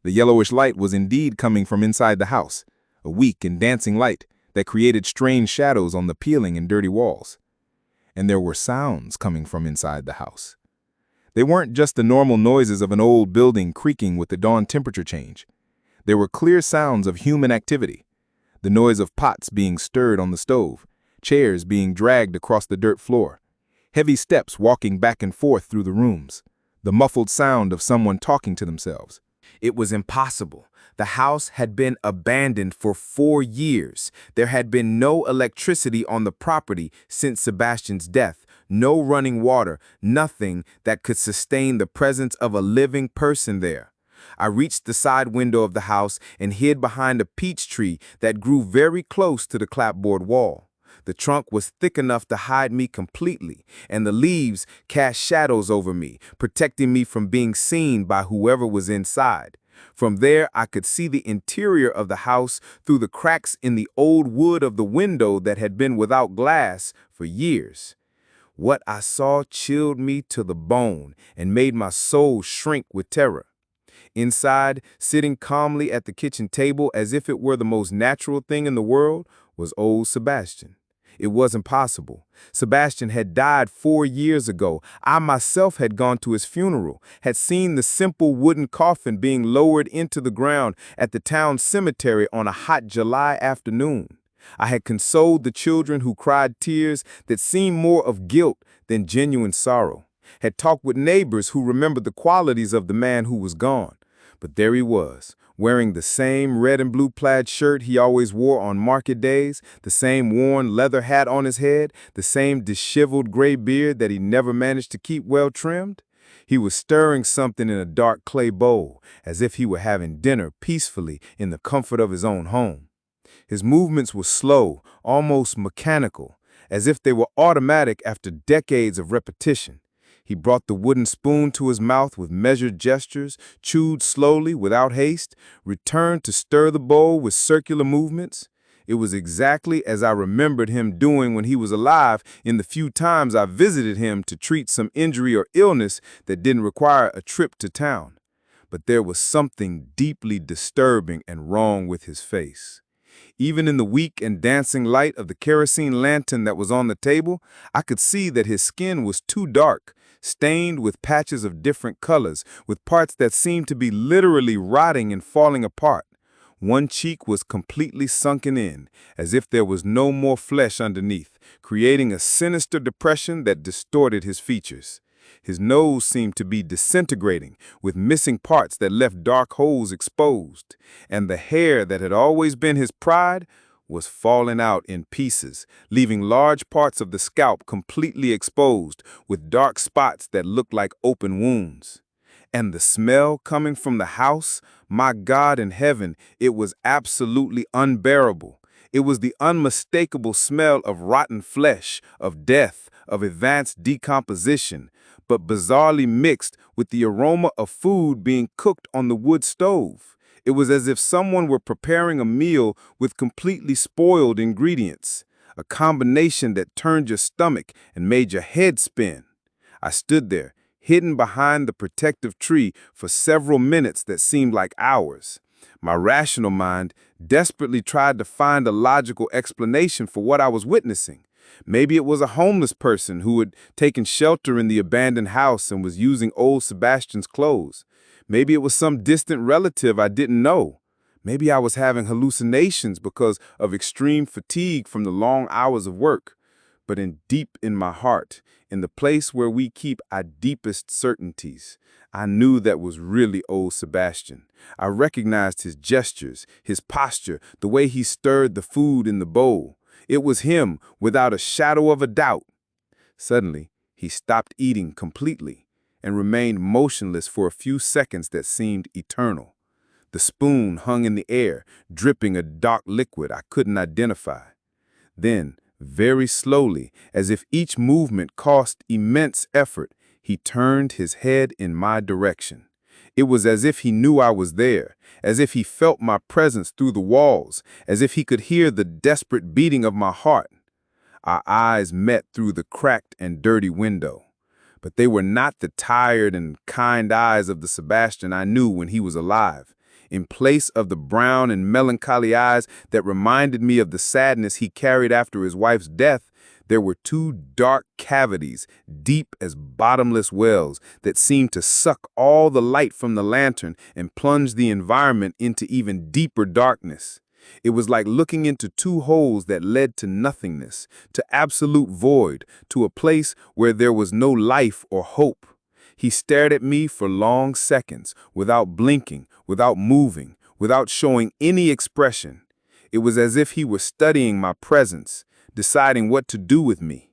The yellowish light was indeed coming from inside the house, a weak and dancing light that created strange shadows on the peeling and dirty walls. And there were sounds coming from inside the house. They weren't just the normal noises of an old building creaking with the dawn temperature change. There were clear sounds of human activity. The noise of pots being stirred on the stove, chairs being dragged across the dirt floor, heavy steps walking back and forth through the rooms, the muffled sound of someone talking to themselves. It was impossible. The house had been abandoned for 4 years. There had been no electricity on the property since Sebastian's death, no running water, nothing that could sustain the presence of a living person there. I reached the side window of the house and hid behind a peach tree that grew very close to the clapboard wall. The trunk was thick enough to hide me completely, and the leaves cast shadows over me, protecting me from being seen by whoever was inside. From there, I could see the interior of the house through the cracks in the old wood of the window that had been without glass for years. What I saw chilled me to the bone and made my soul shrink with terror. Inside, sitting calmly at the kitchen table as if it were the most natural thing in the world, was old Sebastian. It wasn't possible. Sebastian had died 4 years ago. I myself had gone to his funeral, had seen the simple wooden coffin being lowered into the ground at the town cemetery on a hot July afternoon. I had consoled the children who cried tears that seemed more of guilt than genuine sorrow, had talked with neighbors who remembered the qualities of the man who was gone. But there he was, wearing the same red and blue plaid shirt he always wore on market days, the same worn leather hat on his head, the same disheveled gray beard that he never managed to keep well trimmed. He was stirring something in a dark clay bowl, as if he were having dinner peacefully in the comfort of his own home. His movements were slow, almost mechanical, as if they were automatic after decades of repetition. He brought the wooden spoon to his mouth with measured gestures, chewed slowly without haste, returned to stir the bowl with circular movements. It was exactly as I remembered him doing when he was alive in the few times I visited him to treat some injury or illness that didn't require a trip to town. But there was something deeply disturbing and wrong with his face. Even in the weak and dancing light of the kerosene lantern that was on the table, I could see that his skin was too dark, stained with patches of different colors, with parts that seemed to be literally rotting and falling apart. One cheek was completely sunken in, as if there was no more flesh underneath, creating a sinister depression that distorted his features. His nose seemed to be disintegrating, with missing parts that left dark holes exposed, and the hair that had always been his pride was falling out in pieces, leaving large parts of the scalp completely exposed, with dark spots that looked like open wounds. And the smell coming from the house, my God in heaven, it was absolutely unbearable. It was the unmistakable smell of rotten flesh, of death, of advanced decomposition, but bizarrely mixed with the aroma of food being cooked on the wood stove. It was as if someone were preparing a meal with completely spoiled ingredients, a combination that turned your stomach and made your head spin. I stood there, hidden behind the protective tree for several minutes that seemed like hours. My rational mind desperately tried to find a logical explanation for what I was witnessing. Maybe it was a homeless person who had taken shelter in the abandoned house and was using old Sebastian's clothes. Maybe it was some distant relative I didn't know. Maybe I was having hallucinations because of extreme fatigue from the long hours of work. but deep in my heart, in the place where we keep our deepest certainties. I knew that was really old Sebastian. I recognized his gestures, his posture, the way he stirred the food in the bowl. It was him, without a shadow of a doubt. Suddenly, he stopped eating completely and remained motionless for a few seconds that seemed eternal. The spoon hung in the air, dripping a dark liquid I couldn't identify. Then, very slowly, as if each movement cost immense effort, he turned his head in my direction. It was as if he knew I was there, as if he felt my presence through the walls, as if he could hear the desperate beating of my heart. Our eyes met through the cracked and dirty window. But they were not the tired and kind eyes of the Sebastian I knew when he was alive. In place of the brown and melancholy eyes that reminded me of the sadness he carried after his wife's death, there were two dark cavities, deep as bottomless wells, that seemed to suck all the light from the lantern and plunge the environment into even deeper darkness. It was like looking into two holes that led to nothingness, to absolute void, to a place where there was no life or hope. He stared at me for long seconds, without blinking, without moving, without showing any expression. It was as if he were studying my presence, deciding what to do with me.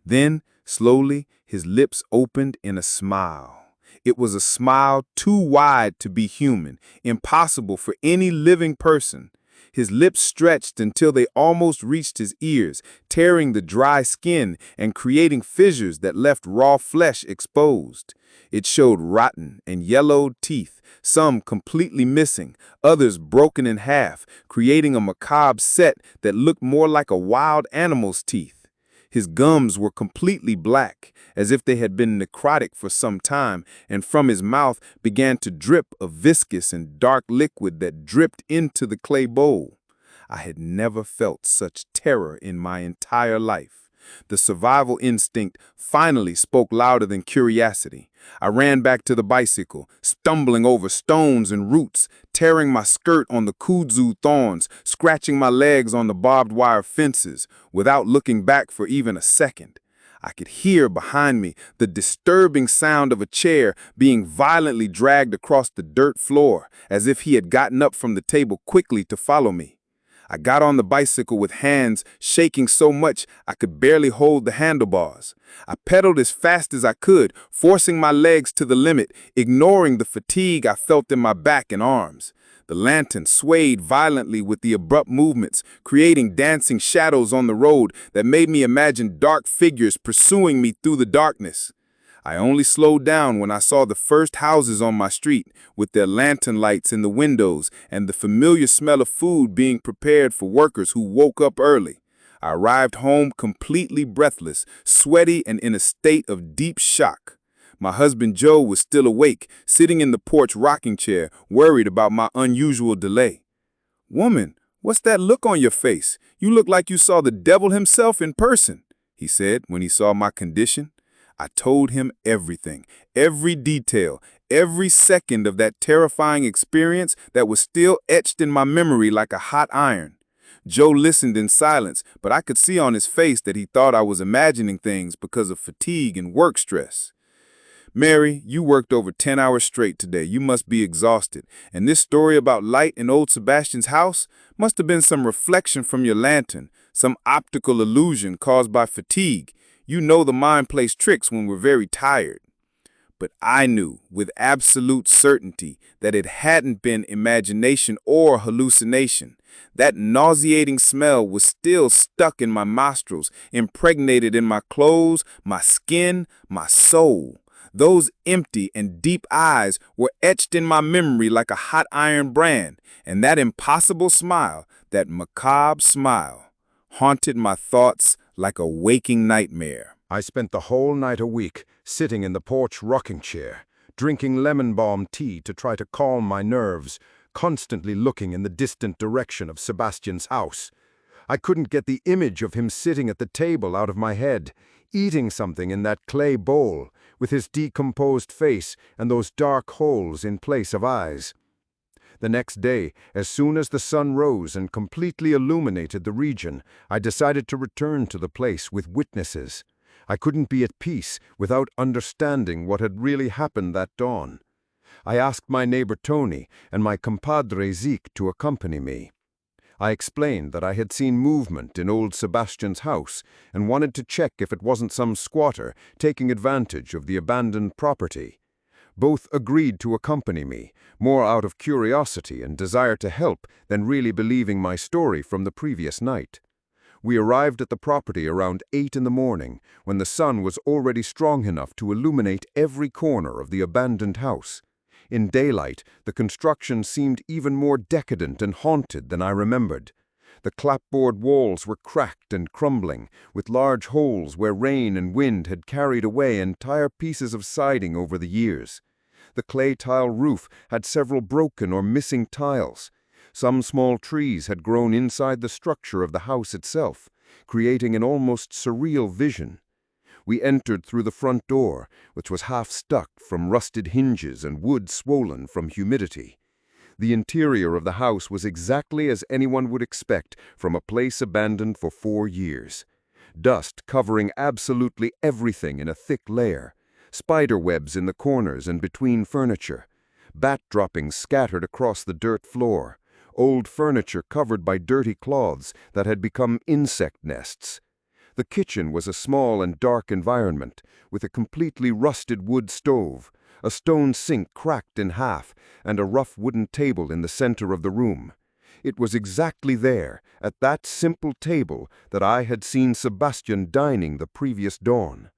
Then, slowly, his lips opened in a smile. It was a smile too wide to be human, impossible for any living person. His lips stretched until they almost reached his ears, tearing the dry skin and creating fissures that left raw flesh exposed. It showed rotten and yellowed teeth, some completely missing, others broken in half, creating a macabre set that looked more like a wild animal's teeth. His gums were completely black, as if they had been necrotic for some time, and from his mouth began to drip a viscous and dark liquid that dripped into the clay bowl. I had never felt such terror in my entire life. The survival instinct finally spoke louder than curiosity. I ran back to the bicycle, stumbling over stones and roots, tearing my skirt on the kudzu thorns, scratching my legs on the barbed wire fences, without looking back for even a second. I could hear behind me the disturbing sound of a chair being violently dragged across the dirt floor, as if he had gotten up from the table quickly to follow me. I got on the bicycle with hands shaking so much I could barely hold the handlebars. I pedaled as fast as I could, forcing my legs to the limit, ignoring the fatigue I felt in my back and arms. The lantern swayed violently with the abrupt movements, creating dancing shadows on the road that made me imagine dark figures pursuing me through the darkness. I only slowed down when I saw the first houses on my street, with their lantern lights in the windows and the familiar smell of food being prepared for workers who woke up early. I arrived home completely breathless, sweaty, and in a state of deep shock. My husband Joe was still awake, sitting in the porch rocking chair, worried about my unusual delay. "Woman, what's that look on your face? You look like you saw the devil himself in person," he said when he saw my condition. I told him everything, every detail, every second of that terrifying experience that was still etched in my memory like a hot iron. Joe listened in silence, but I could see on his face that he thought I was imagining things because of fatigue and work stress. "Mary, you worked over 10 hours straight today. You must be exhausted. And this story about light in old Sebastian's house must have been some reflection from your lantern, some optical illusion caused by fatigue. You know the mind plays tricks when we're very tired." But I knew with absolute certainty that it hadn't been imagination or hallucination. That nauseating smell was still stuck in my nostrils, impregnated in my clothes, my skin, my soul. Those empty and deep eyes were etched in my memory like a hot iron brand, and that impossible smile, that macabre smile, haunted my thoughts like a waking nightmare. I spent the whole night a week sitting in the porch rocking chair, drinking lemon balm tea to try to calm my nerves, constantly looking in the distant direction of Sebastian's house. I couldn't get the image of him sitting at the table out of my head, eating something in that clay bowl, with his decomposed face and those dark holes in place of eyes. The next day, as soon as the sun rose and completely illuminated the region, I decided to return to the place with witnesses. I couldn't be at peace without understanding what had really happened that dawn. I asked my neighbor Tony and my compadre Zeke to accompany me. I explained that I had seen movement in old Sebastian's house and wanted to check if it wasn't some squatter taking advantage of the abandoned property. Both agreed to accompany me, more out of curiosity and desire to help than really believing my story from the previous night. We arrived at the property around 8 in the morning, when the sun was already strong enough to illuminate every corner of the abandoned house. In daylight, the construction seemed even more decadent and haunted than I remembered. The clapboard walls were cracked and crumbling, with large holes where rain and wind had carried away entire pieces of siding over the years. The clay tile roof had several broken or missing tiles. Some small trees had grown inside the structure of the house itself, creating an almost surreal vision. We entered through the front door, which was half stuck from rusted hinges and wood swollen from humidity. The interior of the house was exactly as anyone would expect from a place abandoned for 4 years. Dust covering absolutely everything in a thick layer, spider webs in the corners and between furniture, bat droppings scattered across the dirt floor, old furniture covered by dirty cloths that had become insect nests. The kitchen was a small and dark environment, with a completely rusted wood stove, a stone sink cracked in half, and a rough wooden table in the center of the room. It was exactly there, at that simple table, that I had seen Sebastian dining the previous dawn.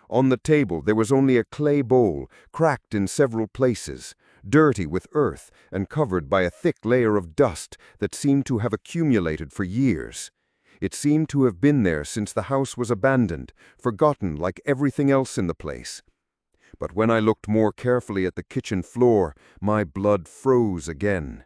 On the table there was only a clay bowl, cracked in several places, dirty with earth and covered by a thick layer of dust that seemed to have accumulated for years. It seemed to have been there since the house was abandoned, forgotten like everything else in the place. But when I looked more carefully at the kitchen floor, my blood froze again.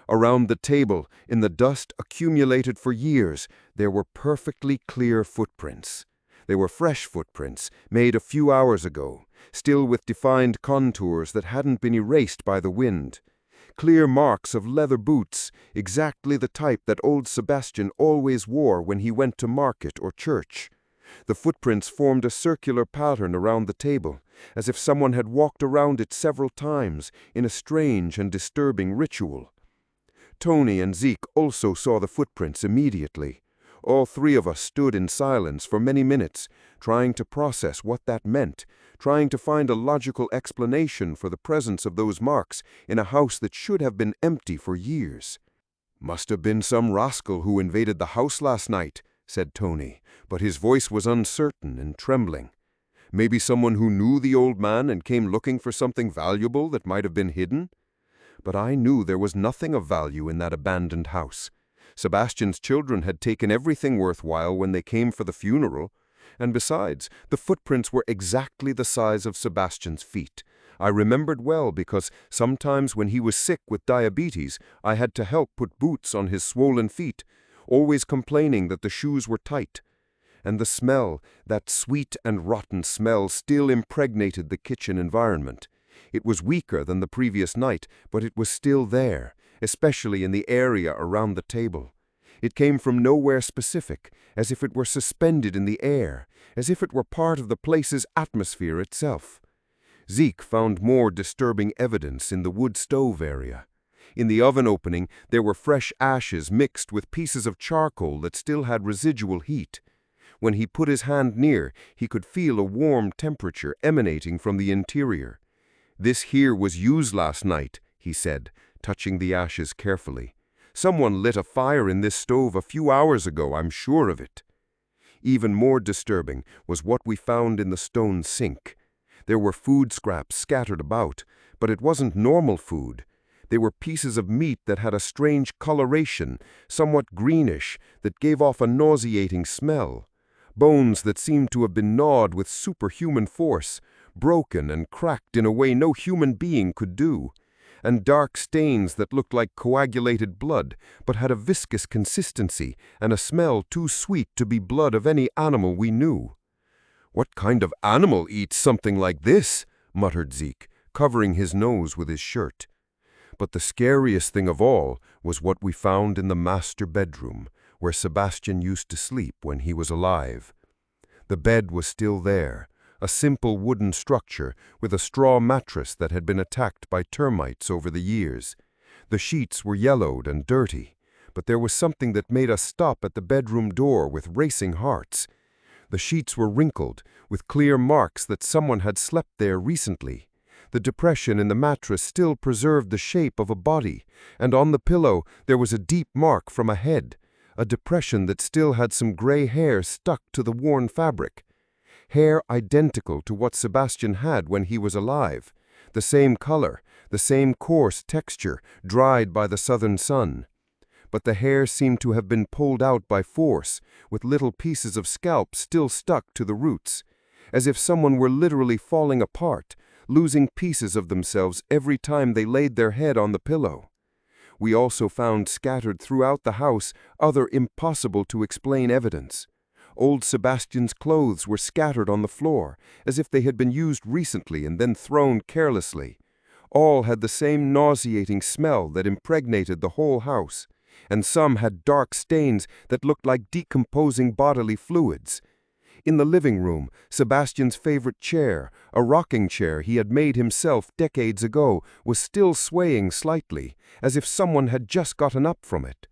Around the table, in the dust accumulated for years, there were perfectly clear footprints. They were fresh footprints, made a few hours ago, still with defined contours that hadn't been erased by the wind. Clear marks of leather boots, exactly the type that old Sebastian always wore when he went to market or church. The footprints formed a circular pattern around the table, as if someone had walked around it several times in a strange and disturbing ritual. Tony and Zeke also saw the footprints immediately. All 3 of us stood in silence for many minutes, trying to process what that meant, trying to find a logical explanation for the presence of those marks in a house that should have been empty for years. "Must have been some rascal who invaded the house last night," said Tony, but his voice was uncertain and trembling. "Maybe someone who knew the old man and came looking for something valuable that might have been hidden." But I knew there was nothing of value in that abandoned house. Sebastian's children had taken everything worthwhile when they came for the funeral, and besides, the footprints were exactly the size of Sebastian's feet. I remembered well because sometimes when he was sick with diabetes, I had to help put boots on his swollen feet, always complaining that the shoes were tight. And the smell, that sweet and rotten smell, still impregnated the kitchen environment. It was weaker than the previous night, but it was still there, especially in the area around the table. It came from nowhere specific, as if it were suspended in the air, as if it were part of the place's atmosphere itself. Zeke found more disturbing evidence in the wood stove area. In the oven opening, there were fresh ashes mixed with pieces of charcoal that still had residual heat. When he put his hand near, he could feel a warm temperature emanating from the interior. "This here was used last night," he said, touching the ashes carefully. "Someone lit a fire in this stove a few hours ago, I'm sure of it." Even more disturbing was what we found in the stone sink. There were food scraps scattered about, but it wasn't normal food. They were pieces of meat that had a strange coloration, somewhat greenish, that gave off a nauseating smell. Bones that seemed to have been gnawed with superhuman force, broken and cracked in a way no human being could do, and dark stains that looked like coagulated blood, but had a viscous consistency and a smell too sweet to be blood of any animal we knew. "What kind of animal eats something like this?" muttered Zeke, covering his nose with his shirt. But the scariest thing of all was what we found in the master bedroom, where Sebastian used to sleep when he was alive. The bed was still there, a simple wooden structure with a straw mattress that had been attacked by termites over the years. The sheets were yellowed and dirty, but there was something that made us stop at the bedroom door with racing hearts. The sheets were wrinkled, with clear marks that someone had slept there recently. The depression in the mattress still preserved the shape of a body, and on the pillow there was a deep mark from a head, a depression that still had some gray hair stuck to the worn fabric. Hair identical to what Sebastian had when he was alive, the same color, the same coarse texture, dried by the southern sun. But the hair seemed to have been pulled out by force, with little pieces of scalp still stuck to the roots, as if someone were literally falling apart, losing pieces of themselves every time they laid their head on the pillow. We also found scattered throughout the house other impossible-to-explain evidence. Old Sebastian's clothes were scattered on the floor, as if they had been used recently and then thrown carelessly. All had the same nauseating smell that impregnated the whole house, and some had dark stains that looked like decomposing bodily fluids. In the living room, Sebastian's favorite chair, a rocking chair he had made himself decades ago, was still swaying slightly, as if someone had just gotten up from it.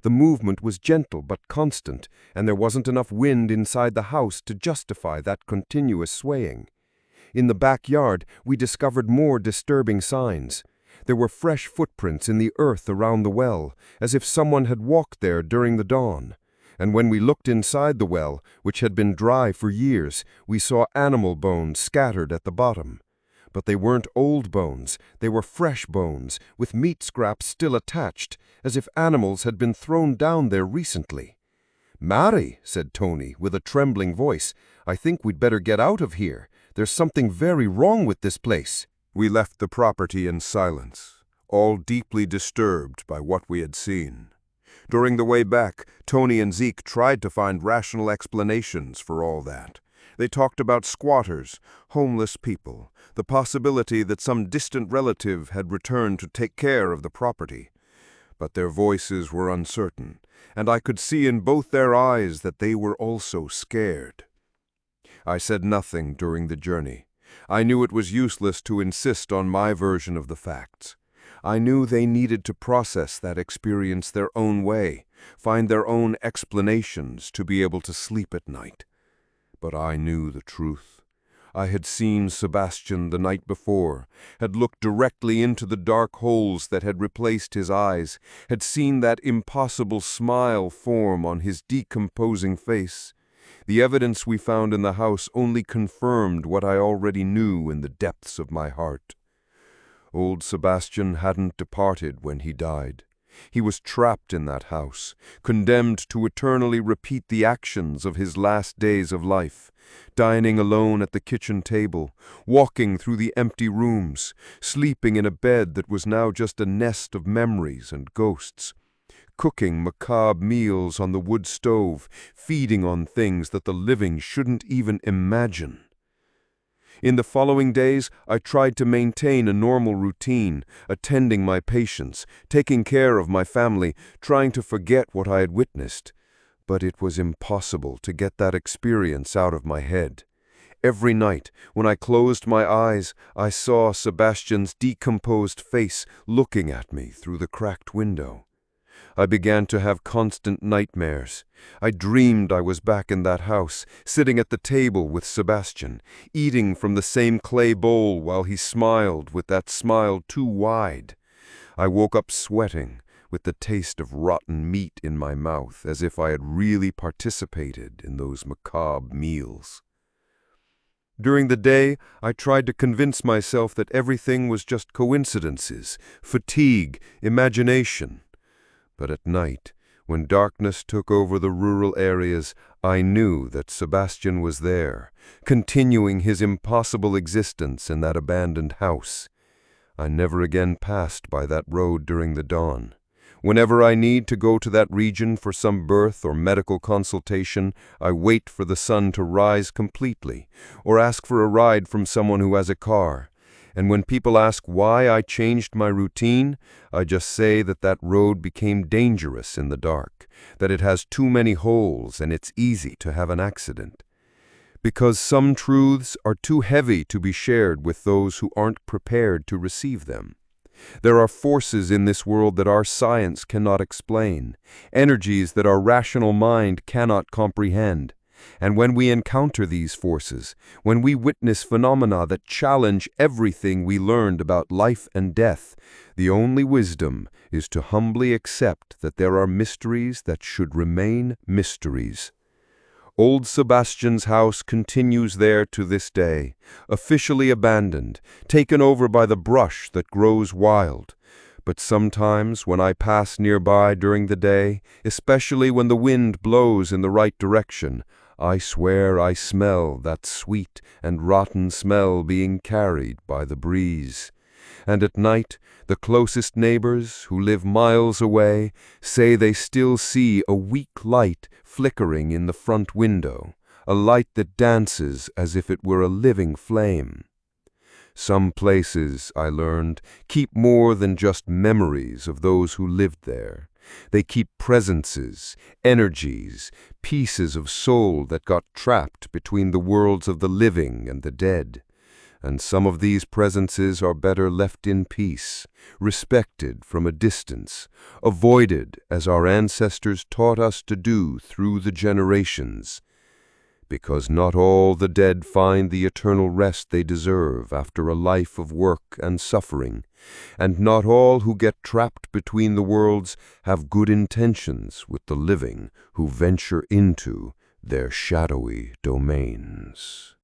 The movement was gentle but constant, and there wasn't enough wind inside the house to justify that continuous swaying. In the backyard, we discovered more disturbing signs. There were fresh footprints in the earth around the well, as if someone had walked there during the dawn. And when we looked inside the well, which had been dry for years, we saw animal bones scattered at the bottom. But they weren't old bones, they were fresh bones, with meat scraps still attached, as if animals had been thrown down there recently. "Mary," said Tony, with a trembling voice, "I think we'd better get out of here. There's something very wrong with this place." We left the property in silence, all deeply disturbed by what we had seen. During the way back, Tony and Zeke tried to find rational explanations for all that. They talked about squatters, homeless people, the possibility that some distant relative had returned to take care of the property. But their voices were uncertain, and I could see in both their eyes that they were also scared. I said nothing during the journey. I knew it was useless to insist on my version of the facts. I knew they needed to process that experience their own way, find their own explanations to be able to sleep at night. But I knew the truth. I had seen Sebastian the night before, had looked directly into the dark holes that had replaced his eyes, had seen that impossible smile form on his decomposing face. The evidence we found in the house only confirmed what I already knew in the depths of my heart. Old Sebastian hadn't departed when he died. He was trapped in that house, condemned to eternally repeat the actions of his last days of life, dining alone at the kitchen table, walking through the empty rooms, sleeping in a bed that was now just a nest of memories and ghosts, cooking macabre meals on the wood stove, feeding on things that the living shouldn't even imagine. In the following days, I tried to maintain a normal routine, attending my patients, taking care of my family, trying to forget what I had witnessed. But it was impossible to get that experience out of my head. Every night, when I closed my eyes, I saw Sebastian's decomposed face looking at me through the cracked window. I began to have constant nightmares. I dreamed I was back in that house, sitting at the table with Sebastian, eating from the same clay bowl while he smiled with that smile too wide. I woke up sweating, with the taste of rotten meat in my mouth, as if I had really participated in those macabre meals. During the day, I tried to convince myself that everything was just coincidences, fatigue, imagination. But at night, when darkness took over the rural areas, I knew that Sebastian was there, continuing his impossible existence in that abandoned house. I never again passed by that road during the dawn. Whenever I need to go to that region for some birth or medical consultation, I wait for the sun to rise completely, or ask for a ride from someone who has a car. And when people ask why I changed my routine, I just say that that road became dangerous in the dark, that it has too many holes and it's easy to have an accident. Because some truths are too heavy to be shared with those who aren't prepared to receive them. There are forces in this world that our science cannot explain, energies that our rational mind cannot comprehend. And when we encounter these forces, when we witness phenomena that challenge everything we learned about life and death, the only wisdom is to humbly accept that there are mysteries that should remain mysteries. Old Sebastian's house continues there to this day, officially abandoned, taken over by the brush that grows wild. But sometimes when I pass nearby during the day, especially when the wind blows in the right direction, I swear I smell that sweet and rotten smell being carried by the breeze. And at night, the closest neighbors, who live miles away, say they still see a weak light flickering in the front window, a light that dances as if it were a living flame. Some places, I learned, keep more than just memories of those who lived there. They keep presences, energies, pieces of soul that got trapped between the worlds of the living and the dead. And some of these presences are better left in peace, respected from a distance, avoided as our ancestors taught us to do through the generations. Because not all the dead find the eternal rest they deserve after a life of work and suffering, and not all who get trapped between the worlds have good intentions with the living who venture into their shadowy domains.